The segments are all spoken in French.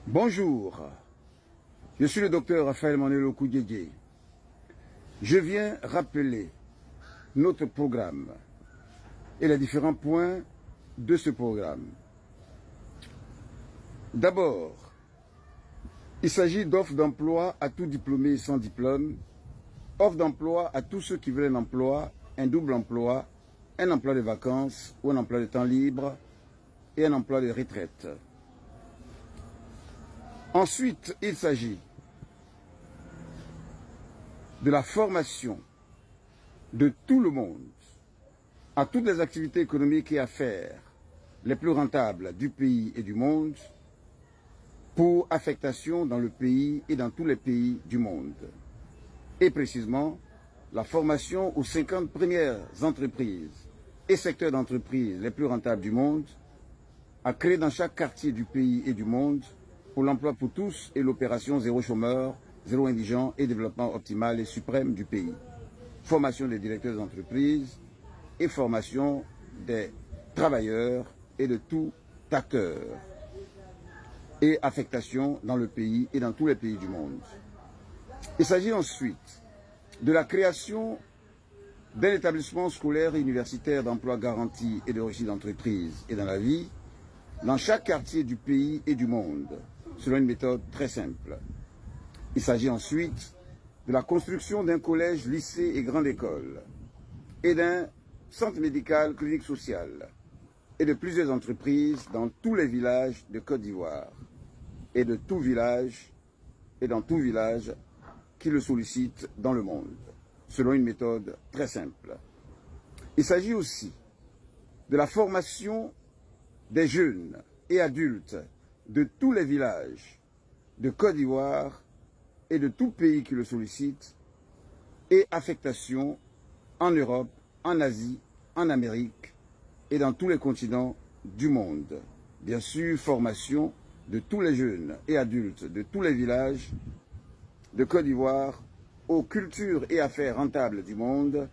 Bonjour, je suis le docteur Raphaël Manuel Okoudjedje. Je viens rappeler notre programme et les différents points de ce programme. D'abord, il s'agit d'offres d'emploi à tout diplômé et sans diplôme, offres d'emploi à tous ceux qui veulent un emploi, un double emploi, un emploi de vacances ou un emploi de temps libre et un emploi de retraite. Ensuite, il s'agit de la formation de tout le monde à toutes les activités économiques et affaires les plus rentables du pays et du monde pour affectation dans le pays et dans tous les pays du monde. Et précisément, la formation aux 50 premières entreprises et secteurs d'entreprises les plus rentables du monde à créer dans chaque quartier du pays et du monde pour l'emploi pour tous et l'opération zéro chômeur, zéro indigent et développement optimal et suprême du pays. Formation des directeurs d'entreprise et formation des travailleurs et de tout acteur et affectation dans le pays et dans tous les pays du monde. Il s'agit ensuite de la création d'un établissement scolaire et universitaire d'emploi garanti et de réussite d'entreprise et dans la vie dans chaque quartier du pays et du monde, selon une méthode très simple. Il s'agit ensuite de la construction d'un collège, lycée et grande école, et d'un centre médical, clinique sociale, et de plusieurs entreprises dans tous les villages de Côte d'Ivoire, et de tout village, et dans tout village qui le sollicite dans le monde, selon une méthode très simple. Il s'agit aussi de la formation des jeunes et adultes de tous les villages de Côte d'Ivoire et de tout pays qui le sollicite, et affectation en Europe, en Asie, en Amérique et dans tous les continents du monde. Bien sûr, formation de tous les jeunes et adultes de tous les villages de Côte d'Ivoire aux cultures et affaires rentables du monde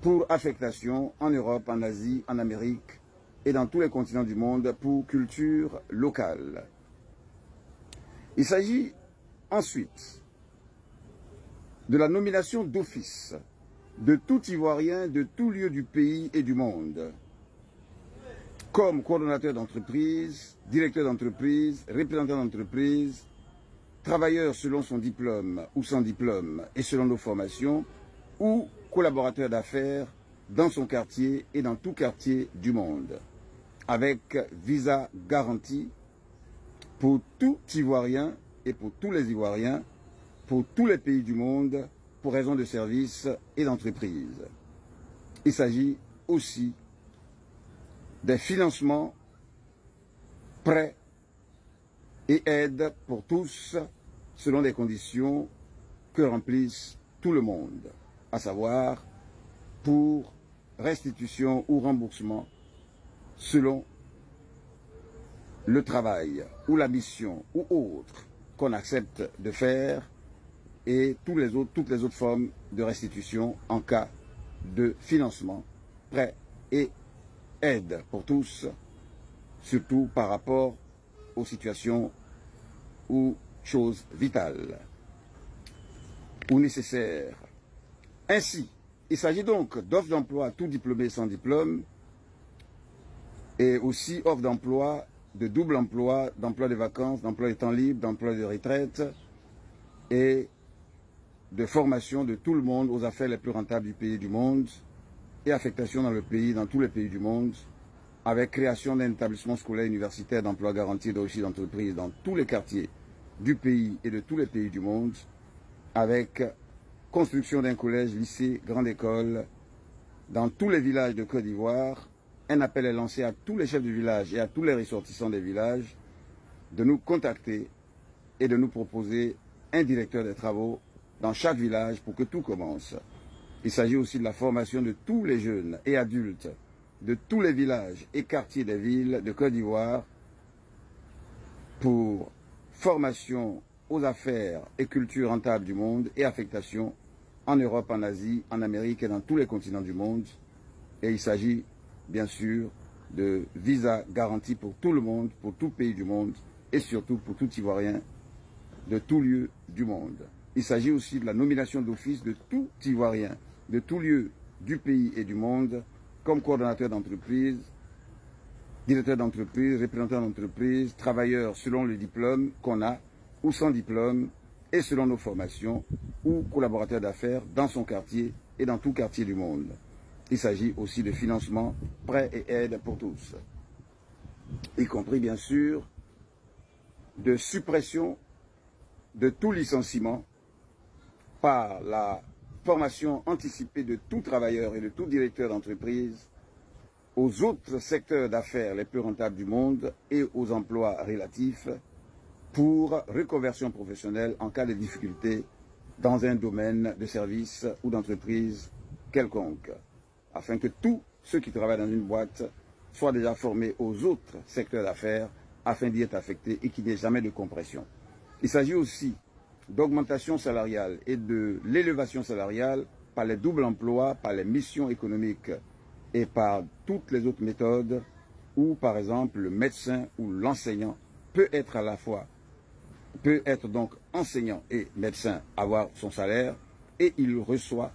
pour affectation en Europe, en Asie, en Amérique et dans tous les continents du monde pour culture locale. Il s'agit ensuite de la nomination d'office de tout Ivoirien de tout lieu du pays et du monde comme coordonnateur d'entreprise, directeur d'entreprise, représentant d'entreprise, travailleur selon son diplôme ou sans diplôme et selon nos formations, ou collaborateur d'affaires dans son quartier et dans tout quartier du monde, avec visa garanti pour tout Ivoirien et pour tous les Ivoiriens, pour tous les pays du monde, pour raison de service et d'entreprise. Il s'agit aussi des financements, prêts et aides pour tous selon des conditions que remplissent tout le monde, à savoir pour restitution ou remboursement selon le travail ou la mission ou autre qu'on accepte de faire et toutes les autres formes de restitution en cas de financement, prêt et aide pour tous, surtout par rapport aux situations ou choses vitales ou nécessaires. Ainsi, il s'agit donc d'offres d'emploi à tout diplômé sans diplôme et aussi offres d'emploi, de double emploi, d'emploi de vacances, d'emploi de temps libre, d'emploi de retraite et de formation de tout le monde aux affaires les plus rentables du pays et du monde et affectation dans le pays, dans tous les pays du monde, avec création d'un établissement scolaire universitaire d'emploi garanti et de réussite d'entreprise dans tous les quartiers du pays et de tous les pays du monde, avec construction d'un collège, lycée, grande école dans tous les villages de Côte d'Ivoire. Un appel est lancé à tous les chefs de village et à tous les ressortissants des villages de nous contacter et de nous proposer un directeur des travaux dans chaque village pour que tout commence. Il s'agit aussi de la formation de tous les jeunes et adultes de tous les villages et quartiers des villes de Côte d'Ivoire pour formation aux affaires et cultures rentables du monde et affectation en Europe, en Asie, en Amérique et dans tous les continents du monde. Et il s'agit bien sûr de visa garantis pour tout le monde, pour tout pays du monde et surtout pour tout Ivoirien de tout lieu du monde. Il s'agit aussi de la nomination d'office de tout Ivoirien de tout lieu du pays et du monde comme coordonnateur d'entreprise, directeur d'entreprise, représentant d'entreprise, travailleur selon le diplôme qu'on a ou sans diplôme et selon nos formations ou collaborateur d'affaires dans son quartier et dans tout quartier du monde. Il s'agit aussi de financement, prêts et aides pour tous, y compris bien sûr de suppression de tout licenciement par la formation anticipée de tout travailleur et de tout directeur d'entreprise aux autres secteurs d'affaires les plus rentables du monde et aux emplois relatifs pour reconversion professionnelle en cas de difficulté dans un domaine de service ou d'entreprise quelconque, afin que tous ceux qui travaillent dans une boîte soient déjà formés aux autres secteurs d'affaires afin d'y être affectés et qu'il n'y ait jamais de compression. Il s'agit aussi d'augmentation salariale et de l'élévation salariale par les doubles emplois, par les missions économiques et par toutes les autres méthodes où, par exemple, le médecin ou l'enseignant peut être à la fois, peut être donc enseignant et médecin, avoir son salaire, et il reçoit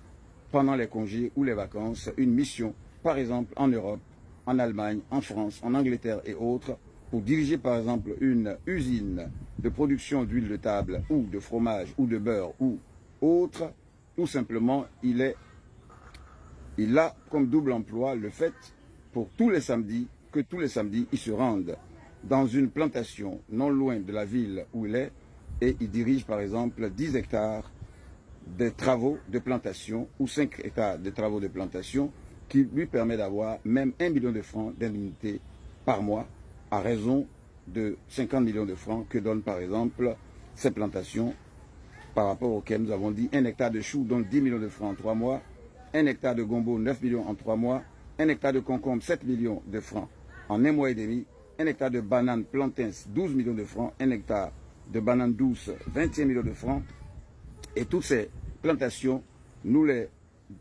pendant les congés ou les vacances une mission, par exemple en Europe, en Allemagne, en France, en Angleterre et autres, pour diriger par exemple une usine de production d'huile de table ou de fromage ou de beurre ou autre, tout simplement il a comme double emploi le fait pour tous les samedis, que tous les samedis il se rende dans une plantation non loin de la ville où il est et il dirige par exemple 10 hectares de travaux de plantation ou 5 hectares de travaux de plantation qui lui permet d'avoir même 1 million de francs d'indemnité par mois à raison de 50 millions de francs que donnent par exemple ces plantations par rapport auxquelles nous avons dit 1 hectare de choux donne 10 millions de francs en 3 mois, 1 hectare de gombo 9 millions en 3 mois, 1 hectare de concombre 7 millions de francs en 1 mois et demi, 1 hectare de bananes plantains 12 millions de francs, 1 hectare de bananes douces 21 millions de francs. Et toutes ces plantations, nous les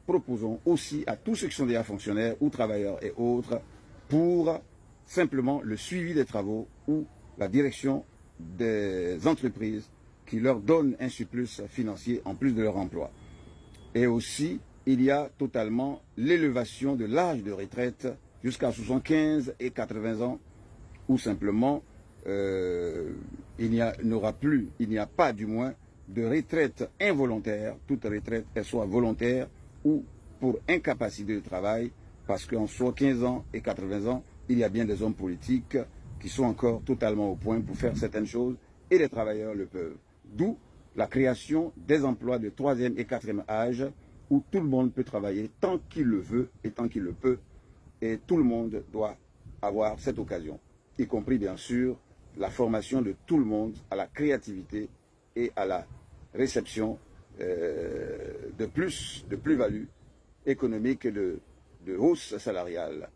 proposons aussi à tous ceux qui sont déjà fonctionnaires ou travailleurs et autres pour simplement le suivi des travaux ou la direction des entreprises qui leur donnent un surplus financier en plus de leur emploi. Et aussi, il y a totalement l'élévation de l'âge de retraite jusqu'à 75 et 80 ans, où simplement il n'y a pas du moins de retraite involontaire, toute retraite qu'elle soit volontaire ou pour incapacité de travail, parce qu'en soit 15 ans et 80 ans, il y a bien des hommes politiques qui sont encore totalement au point pour faire certaines choses et les travailleurs le peuvent. D'où la création des emplois de 3e et 4e âge où tout le monde peut travailler tant qu'il le veut et tant qu'il le peut. Et tout le monde doit avoir cette occasion, y compris bien sûr la formation de tout le monde à la créativité et à la réception de plus-value économique et de hausse salariale.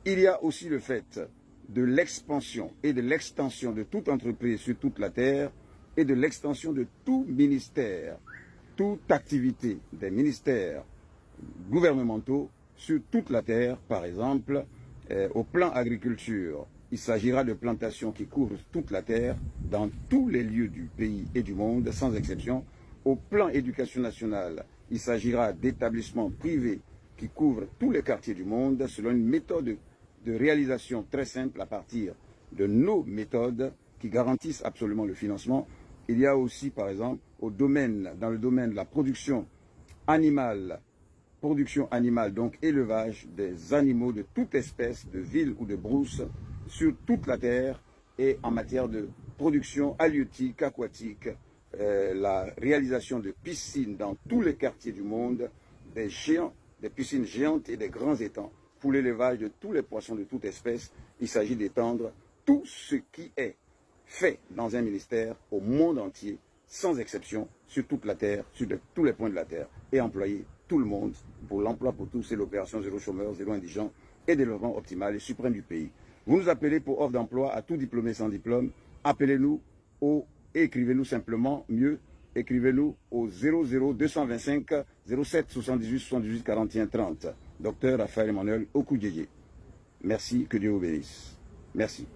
Il y a aussi le fait de l'expansion et de l'extension de toute entreprise sur toute la terre et de l'extension de tout ministère, toute activité des ministères gouvernementaux sur toute la terre, par exemple, au plan agriculture. Il s'agira de plantations qui couvrent toute la terre, dans tous les lieux du pays et du monde, sans exception. Au plan éducation nationale, il s'agira d'établissements privés qui couvrent tous les quartiers du monde selon une méthode de réalisation très simple à partir de nos méthodes qui garantissent absolument le financement. Il y a aussi, par exemple, dans le domaine de la production animale, donc élevage des animaux de toute espèce, de ville ou de brousse, sur toute la terre, et en matière de production halieutique, aquatique, la réalisation de piscines dans tous les quartiers du monde, des piscines géantes et des grands étangs, pour l'élevage de tous les poissons de toute espèce. Il s'agit d'étendre tout ce qui est fait dans un ministère au monde entier, sans exception, sur toute la terre, sur tous les points de la terre, et employer tout le monde pour l'emploi pour tous et l'opération zéro chômeur, zéro indigent et développement optimal et suprême du pays. Vous nous appelez pour offre d'emploi à tout diplômé sans diplôme. Appelez-nous écrivez-nous simplement, mieux, écrivez-nous au 00225 07 78 78 41 30. Docteur Raphaël Emmanuel Okudjeye. Merci, que Dieu vous bénisse. Merci.